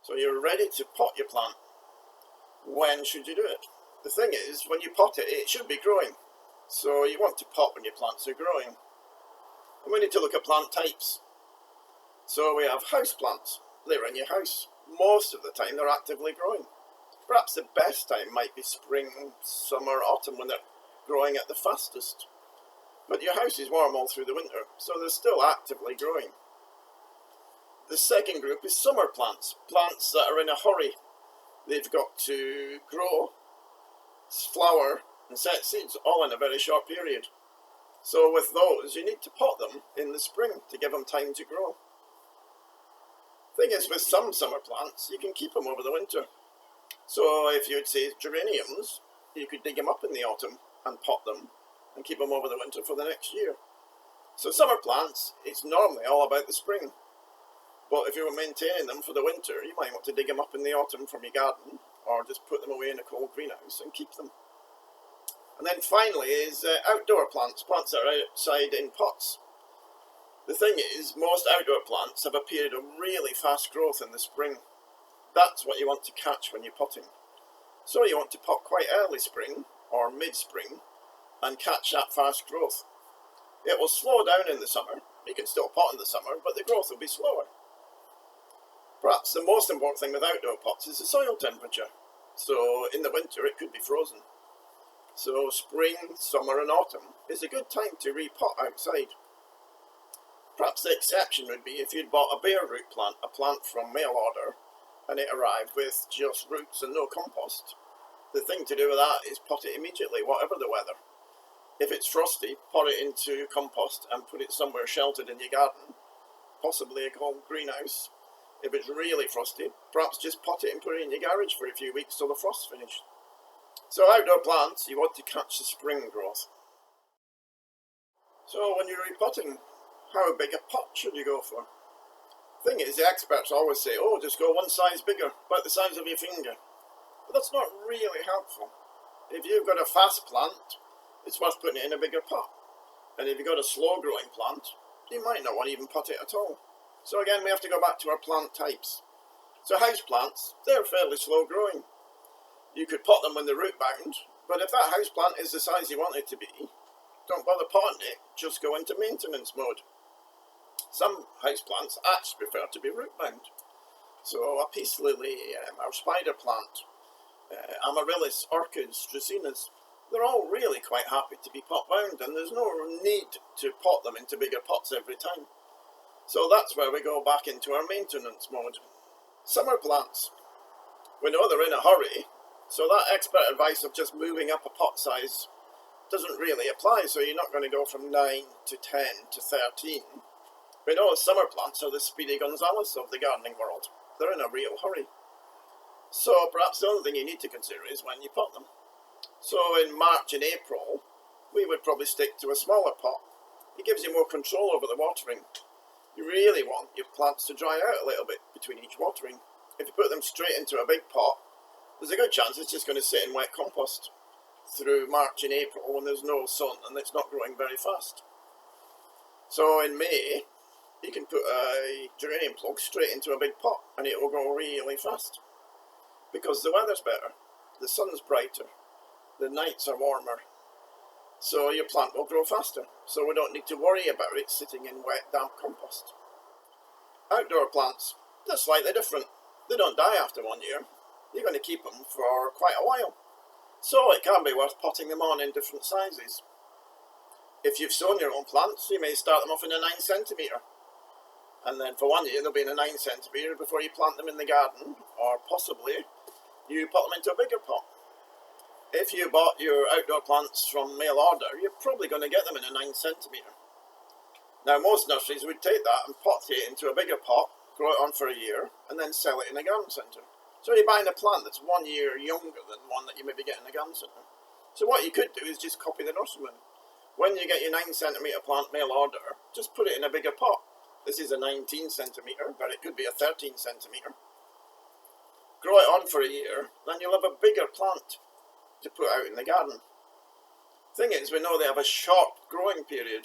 So you're ready to pot your plant. When should you do it? The thing is, when you pot it, it should be growing. So you want to pot when your plants are growing. And we need to look at plant types. So we have house plants. They're in your house. Most of the time they're actively growing. Perhaps the best time might be spring, summer, autumn, when they're growing at the fastest. But your house is warm all through the winter, so they're still actively growing. The second group is summer plants. Plants that are in a hurry. They've got to grow, flower, and set seeds all in a very short period. So with those, you need to pot them in the spring to give them time to grow. Thing is, with some summer plants, you can keep them over the winter. So if you'd say geraniums, you could dig them up in the autumn and pot them and keep them over the winter for the next year. So summer plants, it's normally all about the spring. But if you were maintaining them for the winter, you might want to dig them up in the autumn from your garden, or just put them away in a cold greenhouse and keep them. And then finally is outdoor plants, plants that are outside in pots. The thing is, most outdoor plants have a period of really fast growth in the spring. That's what you want to catch when you're potting. So you want to pot quite early spring, or mid-spring, and catch that fast growth. It will slow down in the summer. You can still pot in the summer, but the growth will be slower. Perhaps the most important thing with outdoor pots is the soil temperature. So in the winter it could be frozen. So spring, summer and autumn is a good time to repot outside. Perhaps the exception would be if you'd bought a bare root plant, a plant from mail order, and it arrived with just roots and no compost. The thing to do with that is pot it immediately, whatever the weather. If it's frosty, pot it into compost and put it somewhere sheltered in your garden, possibly a cold greenhouse. If it's really frosty, perhaps just pot it and put it in your garage for a few weeks till the frost's finished. So outdoor plants, you want to catch the spring growth. So when you're repotting, how big a pot should you go for? Thing is, the experts always say, oh, just go one size bigger, about the size of your finger. But that's not really helpful. If you've got a fast plant, it's worth putting it in a bigger pot. And if you've got a slow growing plant, you might not want to even pot it at all. So again, we have to go back to our plant types. So house plants, they're fairly slow growing. You could pot them when they're root bound, but if that house plant is the size you want it to be, don't bother potting it, just go into maintenance mode. Some houseplants actually prefer to be root bound. So a peace lily, our spider plant, amaryllis, orchids, dracaenas, they're all really quite happy to be pot bound, and there's no need to pot them into bigger pots every time. So that's where we go back into our maintenance mode. Summer plants, we know they're in a hurry, so that expert advice of just moving up a pot size doesn't really apply, so you're not going to go from 9 to 10 to 13. We know summer plants are the Speedy Gonzales of the gardening world. They're in a real hurry. So perhaps the only thing you need to consider is when you pot them. So in March and April, we would probably stick to a smaller pot. It gives you more control over the watering. You really want your plants to dry out a little bit between each watering. If you put them straight into a big pot, there's a good chance it's just going to sit in wet compost through March and April when there's no sun and it's not growing very fast. So in May, you can put a geranium plug straight into a big pot and it will grow really fast. Because the weather's better, the sun's brighter, the nights are warmer, so your plant will grow faster. So we don't need to worry about it sitting in wet, damp compost. Outdoor plants, they're slightly different. They don't die after 1 year. You're going to keep them for quite a while. So it can be worth potting them on in different sizes. If you've sown your own plants, you may start them off in a 9 centimetre. And then for 1 year they'll be in a 9 centimetre before you plant them in the garden, or possibly you put them into a bigger pot. If you bought your outdoor plants from mail order, you're probably going to get them in a 9 centimetre. Now most nurseries would take that and pot it into a bigger pot, grow it on for a year, and then sell it in a garden centre. So you're buying a plant that's 1 year younger than one that you maybe get in a garden centre. So what you could do is just copy the nurseryman. When you get your 9 centimetre plant mail order, just put it in a bigger pot. This is a 19 centimetre, but it could be a 13 centimetre. Grow it on for a year, then you'll have a bigger plant to put out in the garden. Thing is, we know they have a short growing period.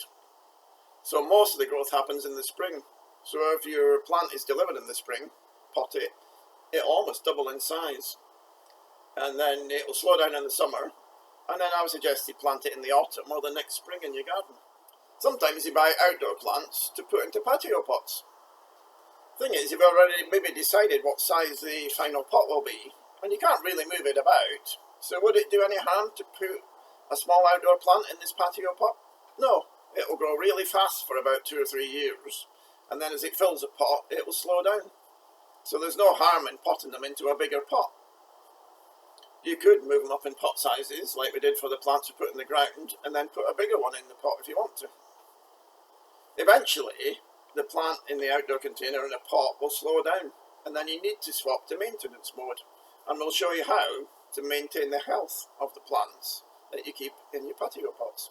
So most of the growth happens in the spring. So if your plant is delivered in the spring, pot it. it'll almost double in size. And then it'll slow down in the summer. And then I would suggest you plant it in the autumn or the next spring in your garden. Sometimes you buy outdoor plants to put into patio pots. Thing is, you've already maybe decided what size the final pot will be, and you can't really move it about. So would it do any harm to put a small outdoor plant in this patio pot? No, it will grow really fast for about 2 or 3 years, and then as it fills the pot, it will slow down. So there's no harm in potting them into a bigger pot. You could move them up in pot sizes, like we did for the plants we put in the ground, and then put a bigger one in the pot if you want to. Eventually, the plant in the outdoor container in a pot will slow down, and then you need to swap to maintenance mode, and we'll show you how to maintain the health of the plants that you keep in your patio pots.